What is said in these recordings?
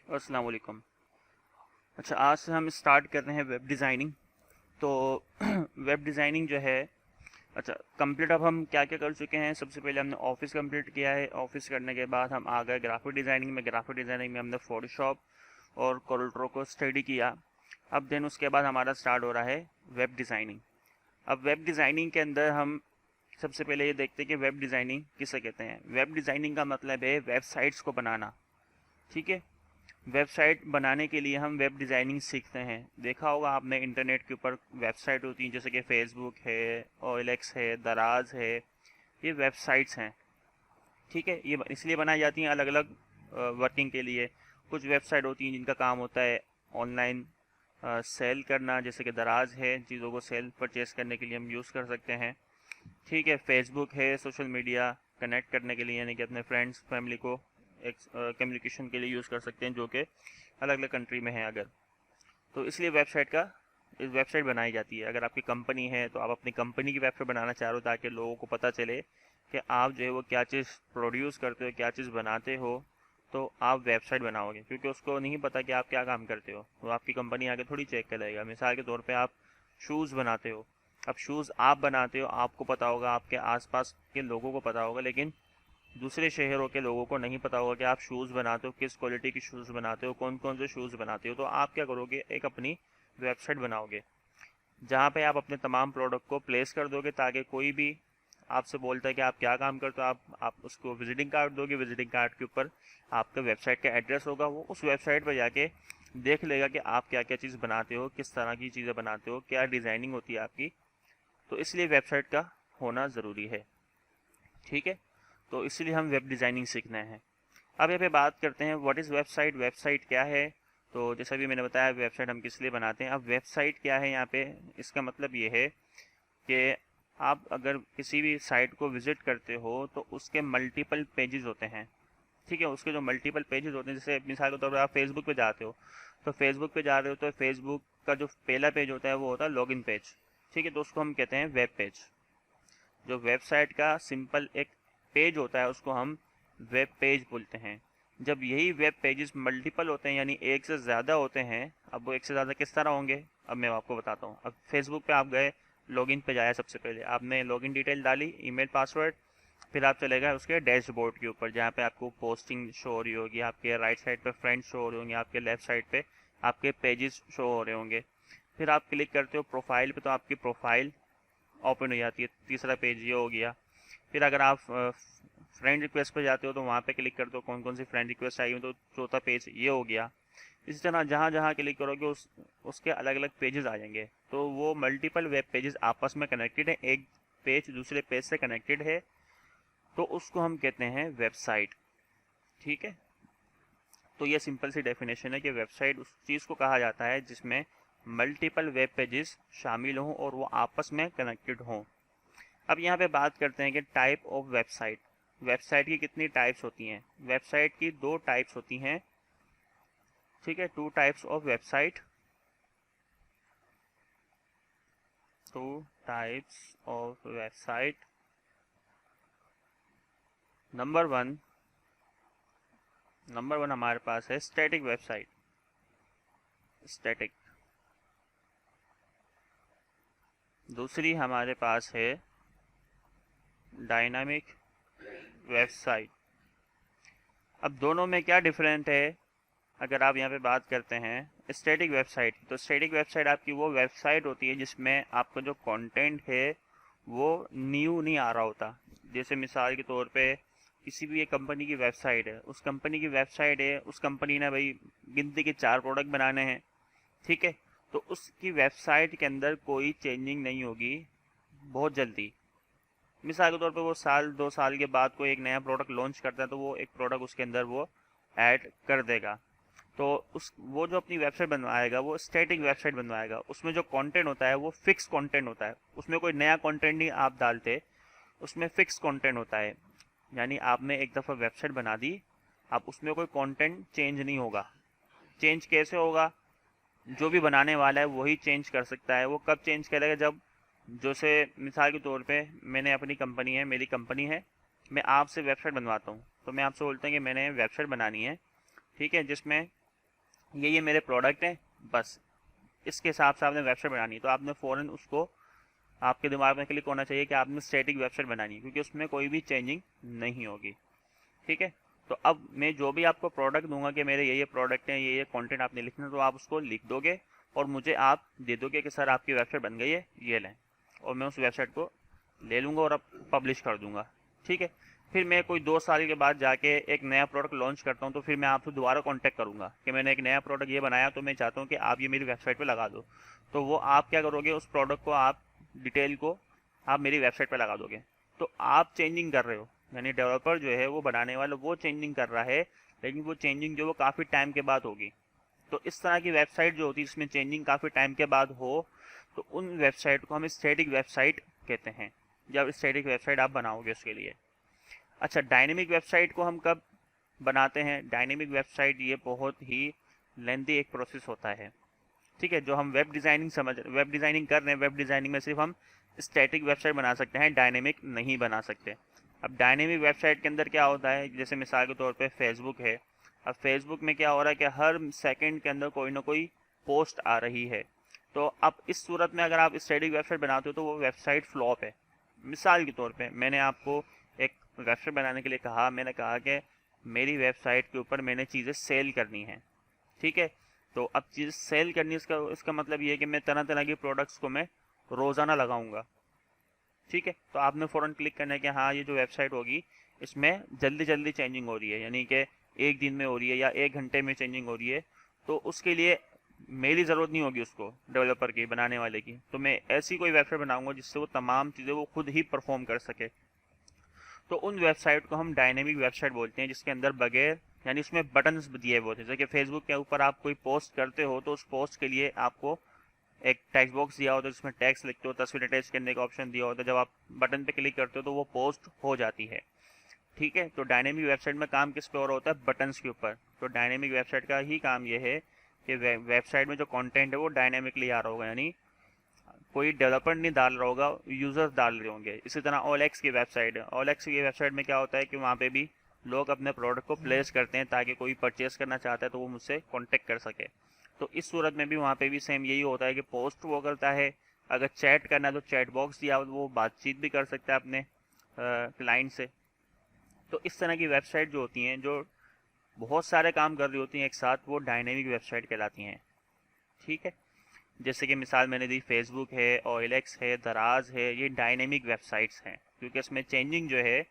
अस्सलाम वालेकुम। अच्छा, आज से हम स्टार्ट कर रहे हैं वेब डिज़ाइनिंग। तो वेब डिज़ाइनिंग जो है, अच्छा कंप्लीट अब हम क्या क्या कर चुके हैं। सबसे पहले हमने ऑफिस कंप्लीट किया है। ऑफिस करने के बाद हम आ गए ग्राफिक डिज़ाइनिंग में। ग्राफिक डिज़ाइनिंग में हमने फोटोशॉप और कोरल को स्टडी किया। अब देन उसके बाद हमारा स्टार्ट हो रहा है वेब डिज़ाइनिंग। अब वेब डिज़ाइनिंग के अंदर हम सबसे पहले ये देखते हैं कि वेब डिज़ाइनिंग किसे कहते हैं। वेब डिज़ाइनिंग का मतलब है वेबसाइट्स को बनाना। ठीक है, वेबसाइट बनाने के लिए हम वेब डिज़ाइनिंग सीखते हैं। देखा होगा आपने, इंटरनेट के ऊपर वेबसाइट होती हैं जैसे कि फेसबुक है, OLX है, दराज है। ये वेबसाइट्स हैं। ठीक है, ये इसलिए बनाई जाती हैं अलग अलग वर्किंग के लिए। कुछ वेबसाइट होती हैं जिनका काम होता है ऑनलाइन सेल करना, जैसे कि दराज है, चीज़ों को सेल परचेस करने के लिए हम यूज़ कर सकते हैं। ठीक है, फेसबुक है सोशल मीडिया कनेक्ट करने के लिए, यानी कि अपने फ्रेंड्स फैमिली को एक कम्युनिकेशन के लिए यूज़ कर सकते हैं, जो कि अलग अलग कंट्री में है अगर। तो इसलिए वेबसाइट बनाई जाती है। अगर आपकी कंपनी है तो आप अपनी कंपनी की वेबसाइट बनाना चाह रहे हो, ताकि लोगों को पता चले कि आप जो है वो क्या चीज़ प्रोड्यूस करते हो, क्या चीज़ बनाते हो। तो आप वेबसाइट बनाओगे, क्योंकि उसको नहीं पता कि आप क्या काम करते हो, तो आपकी कंपनी आगे थोड़ी चेक करेगा। मिसाल के तौर पे आप शूज़ बनाते हो। अब शूज़ आप बनाते हो, आपको पता होगा, आपके आसपास के लोगों को पता होगा, लेकिन दूसरे शहरों के लोगों को नहीं पता होगा कि आप शूज़ बनाते हो, किस क्वालिटी की शूज़ बनाते हो, कौन कौन से शूज़ बनाते हो। तो आप क्या करोगे, एक अपनी वेबसाइट बनाओगे जहाँ पे आप अपने तमाम प्रोडक्ट को प्लेस कर दोगे, ताकि कोई भी आपसे बोलता है कि आप क्या काम करते हो, आप उसको विजिटिंग कार्ड दोगे। विजिटिंग कार्ड के ऊपर आपका वेबसाइट का एड्रेस होगा। वो उस वेबसाइट पर जाके देख लेगा कि आप क्या क्या चीज़ बनाते हो, किस तरह की चीज़ें बनाते हो, क्या डिज़ाइनिंग होती है आपकी। तो इसलिए वेबसाइट का होना ज़रूरी है। ठीक है, तो इसलिए हम वेब डिज़ाइनिंग सीखना है। अब यहाँ पे बात करते हैं व्हाट इज़ वेबसाइट। वेबसाइट क्या है। तो जैसा भी मैंने बताया, वेबसाइट हम किस लिए बनाते हैं। अब वेबसाइट क्या है यहाँ पे, इसका मतलब ये है कि आप अगर किसी भी साइट को विज़िट करते हो तो उसके मल्टीपल पेजेस होते हैं। ठीक है, उसके जो मल्टीपल पेजेस होते हैं, जैसे मिसाल के तौर पर आप फेसबुक पे जाते हो, तो फेसबुक पे जा रहे हो तो फेसबुक का जो पहला पेज होता है वो होता है लॉगिन पेज। ठीक है, तो उसको हम कहते हैं वेब पेज। जो वेबसाइट का सिंपल एक पेज होता है उसको हम वेब पेज बोलते हैं। जब यही वेब पेजेस मल्टीपल होते हैं, यानी एक से ज़्यादा होते हैं। अब वो एक से ज़्यादा किस तरह होंगे, अब मैं आपको बताता हूँ। अब फेसबुक पे आप गए, लॉगिन पे जाया, सबसे पहले आपने लॉगिन डिटेल डाली, ईमेल पासवर्ड। फिर आप चले गए उसके डैशबोर्ड के ऊपर, जहाँ पे आपको पोस्टिंग शो हो रही होगी। आपके राइट साइड पे फ्रेंड्स शो हो रहे होंगे, आपके लेफ्ट साइड पे आपके पेजेस शो हो रहे होंगे। फिर आप क्लिक करते हो प्रोफाइल पे, तो आपकी प्रोफाइल ओपन हो जाती है। तीसरा पेज ये हो गया। फिर अगर आप फ्रेंड रिक्वेस्ट पर जाते हो तो वहाँ पे क्लिक करते हो कौन कौन सी फ्रेंड रिक्वेस्ट आई हो, तो चौथा पेज ये हो गया। इसी तरह जहाँ जहाँ क्लिक करोगे उसके अलग अलग पेजेस आ जाएंगे। तो वो मल्टीपल वेब पेजेस आपस में कनेक्टेड है, एक पेज दूसरे पेज से कनेक्टेड है, तो उसको हम कहते हैं वेबसाइट। ठीक है, तो ये सिंपल सी डेफिनेशन है कि वेबसाइट उस चीज़ को कहा जाता है जिसमें मल्टीपल वेब पेजेस शामिल हों और वो आपस में कनेक्टेड हों। अब यहाँ पे बात करते हैं कि टाइप ऑफ वेबसाइट। वेबसाइट की कितनी टाइप्स होती हैं। वेबसाइट की दो टाइप्स होती हैं। ठीक है, two types of website. Two types of website. Number one हमारे पास है स्टैटिक वेबसाइट। स्टैटिक। दूसरी हमारे पास है डायनामिक वेबसाइट। अब दोनों में क्या डिफरेंट है, अगर आप यहाँ पे बात करते हैं स्टैटिक वेबसाइट की, तो स्टैटिक वेबसाइट आपकी वो वेबसाइट होती है जिसमें आपका जो कंटेंट है वो न्यू नहीं आ रहा होता। जैसे मिसाल के तौर पे किसी भी एक कंपनी की वेबसाइट है, उस कंपनी की वेबसाइट है, उस कंपनी ने भाई गिनती के 4 प्रोडक्ट बनाने हैं। ठीक है, तो उसकी वेबसाइट के अंदर कोई चेंजिंग नहीं होगी बहुत जल्दी। मिसाल के तौर पे वो साल 2 साल के बाद कोई एक नया प्रोडक्ट लॉन्च करता है, तो वो एक प्रोडक्ट उसके अंदर वो ऐड कर देगा। तो उस वो जो अपनी वेबसाइट बनवाएगा वो स्टैटिक वेबसाइट बनवाएगा। उसमें जो कंटेंट होता है वो फिक्स कंटेंट होता है, उसमें कोई नया कंटेंट नहीं आप डालते, उसमें फिक्स कंटेंट होता है। यानी आपने एक दफ़ा वेबसाइट बना दी, अब उसमें कोई कंटेंट चेंज नहीं होगा। चेंज कैसे होगा, जो भी बनाने वाला है वही चेंज कर सकता है। वो कब चेंज करेगा, जब जैसे मिसाल के तौर पे मैंने अपनी कंपनी है, मेरी कंपनी है, मैं आपसे वेबसाइट बनवाता हूँ, तो मैं आपसे बोलता हूँ कि मैंने वेबसाइट बनानी है। ठीक है, जिसमें ये मेरे प्रोडक्ट हैं, बस इसके हिसाब से आपने वेबसाइट बनानी है। तो आपने फ़ौरन उसको आपके दिमाग में क्लिक होना चाहिए कि आपने स्टैटिक वेबसाइट बनानी है, क्योंकि उसमें कोई भी चेंजिंग नहीं होगी। ठीक है, तो अब मैं जो भी आपको प्रोडक्ट दूंगा कि मेरे ये प्रोडक्ट हैं, ये कंटेंट आपने लिखना है, तो आप उसको लिख दोगे और मुझे आप दे दोगे कि सर आपकी वेबसाइट बन गई है, ये लें, और मैं उस वेबसाइट को ले लूँगा और अब पब्लिश कर दूँगा। ठीक है, फिर मैं कोई 2 साल के बाद जाके एक नया प्रोडक्ट लॉन्च करता हूँ, तो फिर मैं आपसे दोबारा कॉन्टैक्ट करूँगा कि मैंने एक नया प्रोडक्ट ये बनाया, तो मैं चाहता हूँ कि आप ये मेरी वेबसाइट पर लगा दो। तो वो आप क्या करोगे, उस प्रोडक्ट को आप डिटेल को आप मेरी वेबसाइट पर लगा दोगे। तो आप चेंजिंग कर रहे हो, यानी डेवलपर जो है वो बनाने वाला वो चेंजिंग कर रहा है, लेकिन वो चेंजिंग जो वो काफ़ी टाइम के बाद होगी। तो इस तरह की वेबसाइट जो होती है जिसमें चेंजिंग काफ़ी टाइम के बाद हो, तो उन वेबसाइट को हम स्टैटिक वेबसाइट कहते हैं, जब स्टैटिक वेबसाइट आप बनाओगे उसके लिए। अच्छा, डायनेमिक वेबसाइट को हम कब बनाते हैं? डायनेमिक वेबसाइट ये बहुत ही लेंथी एक प्रोसेस होता है। ठीक है, जो हम वेब डिज़ाइनिंग कर रहे हैं, वेब डिज़ाइनिंग में सिर्फ हम स्टैटिक वेबसाइट बना सकते हैं, डायनेमिक नहीं बना सकते। अब डायनेमिक वेबसाइट के अंदर क्या होता है, जैसे मिसाल के तौर पे फेसबुक है। अब फेसबुक में क्या हो रहा है कि हर सेकंड के अंदर कोई ना कोई पोस्ट आ रही है। तो अब इस सूरत में अगर आप स्टैटिक वेबसाइट बनाते हो तो वो वेबसाइट फ्लॉप है। मिसाल के तौर पे मैंने आपको एक वेबसाइट बनाने के लिए कहा, मैंने कहा कि मेरी वेबसाइट के ऊपर मैंने चीज़ें सेल करनी है। ठीक है, तो अब चीज़ सेल करनी, इसका मतलब ये है कि मैं तरह तरह के प्रोडक्ट्स को मैं रोज़ाना लगाऊंगा। ठीक है, तो आपने फ़ौरन क्लिक करना है कि हाँ ये जो वेबसाइट होगी इसमें जल्दी जल्दी चेंजिंग हो रही है, यानी कि एक दिन में हो रही है या 1 घंटे में चेंजिंग हो रही है। तो उसके लिए मेरी ज़रूरत नहीं होगी उसको, डेवलपर की, बनाने वाले की। तो मैं ऐसी कोई वेबसाइट बनाऊंगा जिससे वो तमाम चीज़ें वो खुद ही परफॉर्म कर सके। तो उन वेबसाइट को हम डायनेमिक वेबसाइट बोलते हैं, जिसके अंदर बगैर, यानी उसमें बटन्स दिए हुए होते हैं। जैसे कि फेसबुक के ऊपर आप कोई पोस्ट करते हो तो उस पोस्ट के लिए आपको एक टेक्स्ट बॉक्स दिया होता है जिसमें टेक्स्ट लिखते हो, तस्वीर अटैच करने का ऑप्शन दिया होता है। जब आप बटन पे क्लिक करते हो तो वो पोस्ट हो जाती है। ठीक है, तो डायनेमिक वेबसाइट में काम किस पे और होता है? बटन्स के ऊपर। तो डायनेमिक वेबसाइट का ही काम ये है कि वेबसाइट में जो कंटेंट है वो डायनेमिकली आ रहा होगा, यानी कोई डेवलपर नहीं डाल रहा होगा, यूजर्स डाल रहे होंगे। इसी तरह OLX की वेबसाइट है, OLX की वेबसाइट में क्या होता है कि वहाँ पे भी लोग अपने प्रोडक्ट को प्लेस करते हैं ताकि कोई परचेस करना चाहता है तो वो मुझसे कांटेक्ट कर सके। तो इस सूरत में भी वहाँ पे भी सेम यही होता है कि पोस्ट वो करता है, अगर चैट करना है तो चैट बॉक्स दिया, वो बातचीत भी कर सकता है अपने क्लाइंट से। तो इस तरह की वेबसाइट जो होती हैं, जो बहुत सारे काम कर रही होती हैं एक साथ, वो डायनेमिक वेबसाइट कहलाती हैं। ठीक है, जैसे कि मिसाल मैंने दी, फेसबुक है, OLX है, दराज है, ये डायनेमिक वेबसाइट्स हैं, क्योंकि इसमें चेंजिंग जो है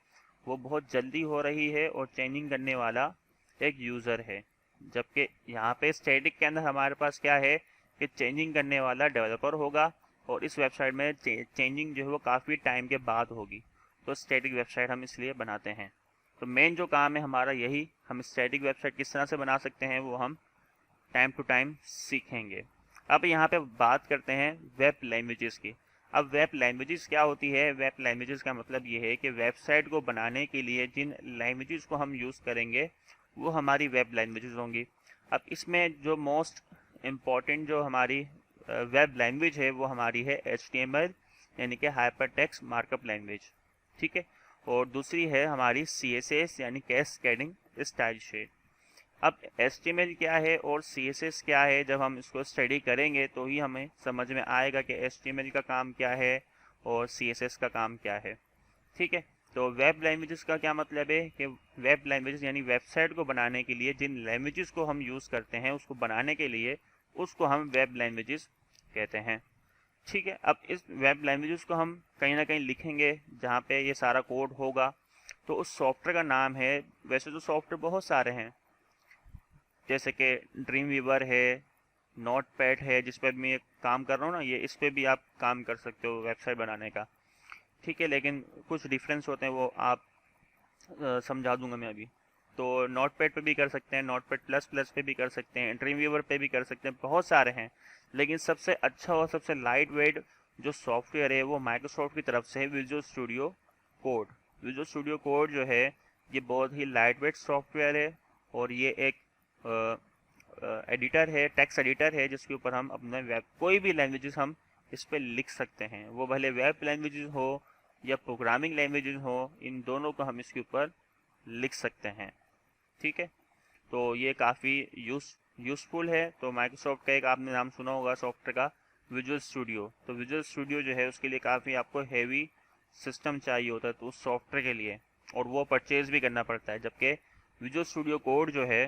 वो बहुत जल्दी हो रही है और चेंजिंग करने वाला एक यूज़र है। जबकि यहाँ पे स्टैटिक के अंदर हमारे पास क्या है कि चेंजिंग करने वाला डेवलपर होगा, और इस वेबसाइट में चेंजिंग जो है वो काफ़ी टाइम के बाद होगी। तो स्टैटिक वेबसाइट हम इसलिए बनाते हैं। तो मेन जो काम है हमारा यही, हम स्टैटिक वेबसाइट किस तरह से बना सकते हैं वो हम टाइम टू टाइम सीखेंगे। अब यहाँ पे बात करते हैं वेब लैंग्वेजेस की। अब वेब लैंग्वेजेस क्या होती है? वेब लैंग्वेजेस का मतलब ये है कि वेबसाइट को बनाने के लिए जिन लैंग्वेजेस को हम यूज़ करेंगे वो हमारी वेब लैंग्वेजेस होंगी। अब इसमें जो मोस्ट इम्पॉर्टेंट जो हमारी वेब लैंग्वेज है वो हमारी है HTML, यानी कि हाइपर टेक्स्ट मार्कअप लैंग्वेज। ठीक है, और दूसरी है हमारी CSS, यानी कैस्केडिंग स्टाइल शेट। अब HTML क्या है और CSS क्या है, जब हम इसको स्टडी करेंगे तो ही हमें समझ में आएगा कि HTML का काम क्या है और CSS का काम क्या है। ठीक है, तो वेब लैंग्वेजेस का क्या मतलब है कि वेब लैंग्वेजेस यानी वेबसाइट को बनाने के लिए जिन लैंग्वेजेस को हम यूज़ करते हैं उसको बनाने के लिए, उसको हम वेब लैंग्वेजेस कहते हैं। ठीक है, अब इस वेब लैंग्वेजेस को हम कहीं ना कहीं लिखेंगे जहाँ पे ये सारा कोड होगा, तो उस सॉफ्टवेयर का नाम है, वैसे तो सॉफ्टवेयर बहुत सारे हैं, जैसे कि ड्रीम वीवर है, नोट पैड है, जिस पर मैं काम कर रहा हूँ ना, ये इस पर भी आप काम कर सकते हो वेबसाइट बनाने का। ठीक है, लेकिन कुछ डिफरेंस होते हैं वो आप समझा दूंगा मैं अभी। तो नोट पैड पे भी कर सकते हैं, नोट पैड प्लस प्लस पे भी कर सकते हैं, ड्रीम वीवर पे भी कर सकते हैं, बहुत सारे हैं। लेकिन सबसे अच्छा और सबसे लाइट वेट जो सॉफ्टवेयर है वो माइक्रोसॉफ्ट की तरफ से है, visual studio code. Visual studio code जो है ये बहुत ही लाइट वेट सॉफ्टवेयर है, और ये एक एडिटर है, टेक्स्ट एडिटर है, जिसके ऊपर हम अपने वेब कोई भी लैंग्वेजेस हम इस पर लिख सकते हैं, वो भले वेब लैंग्वेजेस हो या प्रोग्रामिंग लैंग्वेजेस हो, इन दोनों को हम इसके ऊपर लिख सकते हैं। ठीक है, तो ये काफ़ी यूज़फुल है। तो माइक्रोसॉफ्ट का एक आपने नाम सुना होगा सॉफ्टवेयर का, विजुअल स्टूडियो। तो विजुअल स्टूडियो जो है उसके लिए काफ़ी आपको हैवी सिस्टम चाहिए होता है तो उस सॉफ्टवेयर के लिए, और वो परचेज़ भी करना पड़ता है। जबकि विजुअल स्टूडियो कोड जो है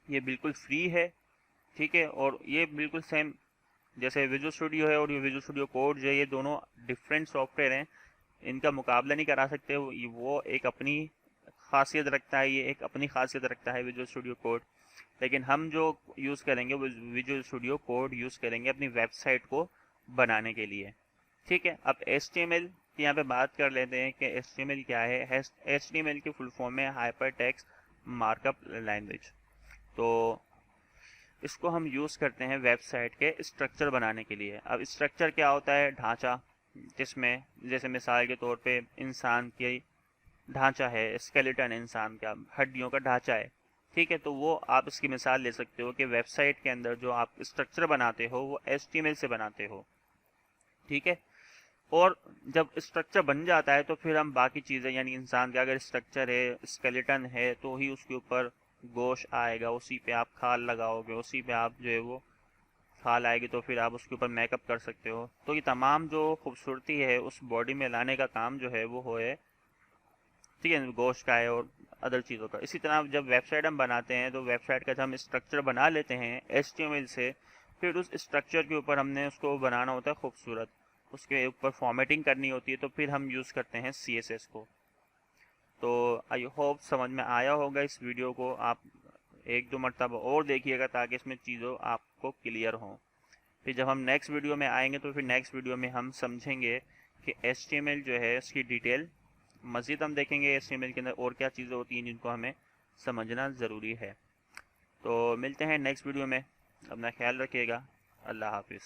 ये बिल्कुल फ्री है, ठीक है। और ये बिल्कुल सेम जैसे विजुअल स्टूडियो है और ये विजुअल स्टूडियो कोड जो है, ये दोनों डिफरेंट सॉफ्टवेयर हैं, इनका मुकाबला नहीं करा सकते। वो एक अपनी खासियत रखता है, ये एक अपनी खासियत रखता है विजुअल स्टूडियो कोड। लेकिन हम जो यूज़ करेंगे वो विजुअल स्टूडियो कोड यूज़ करेंगे अपनी वेबसाइट को बनाने के लिए, ठीक है। अब HTML की यहाँ पे बात कर लेते हैं कि HTML क्या है। HTML की फुल फॉर्म है हाइपर टेक्स्ट मार्कअप लैंग्वेज। तो इसको हम यूज़ करते हैं वेबसाइट के स्ट्रक्चर बनाने के लिए। अब स्ट्रक्चर क्या होता है? ढांचा, जिसमें जैसे मिसाल के तौर पे इंसान की ढांचा है, स्केलेटन इंसान का हड्डियों का ढांचा है, ठीक है। तो वो आप इसकी मिसाल ले सकते हो कि वेबसाइट के अंदर जो आप स्ट्रक्चर बनाते हो वो HTML से बनाते हो, ठीक है। और जब स्ट्रक्चर बन जाता है तो फिर हम बाकी चीज़ें, यानी इंसान का अगर स्ट्रक्चर है, स्केलेटन है, तो ही उसके ऊपर गोश्त आएगा, उसी पे आप खाल लगाओगे, उसी पे आप जो है वो खाल आएगी तो फिर आप उसके ऊपर मेकअप कर सकते हो। तो ये तमाम जो खूबसूरती है उस बॉडी में लाने का काम जो है वो है, ठीक है, गोश्त का है और अदर चीज़ों का। इसी तरह जब वेबसाइट हम बनाते हैं तो वेबसाइट का जब हम स्ट्रक्चर बना लेते हैं HTML से, फिर उस स्ट्रक्चर के ऊपर हमने उसको बनाना होता है खूबसूरत, उसके ऊपर फॉर्मेटिंग करनी होती है, तो फिर हम यूज़ करते हैं CSS को। तो आई होप समझ में आया होगा। इस वीडियो को आप एक दो मरतबा और देखिएगा ताकि इसमें चीज़ों आपको क्लियर हों। फिर जब हम नेक्स्ट वीडियो में आएंगे तो फिर नेक्स्ट वीडियो में हम समझेंगे कि HTML जो है उसकी डिटेल मज़ीद हम देखेंगे, HTML के अंदर और क्या चीज़ें होती हैं जिनको हमें समझना ज़रूरी है। तो मिलते हैं नेक्स्ट वीडियो में, अपना ख्याल रखिएगा। अल्लाह हाफिज़।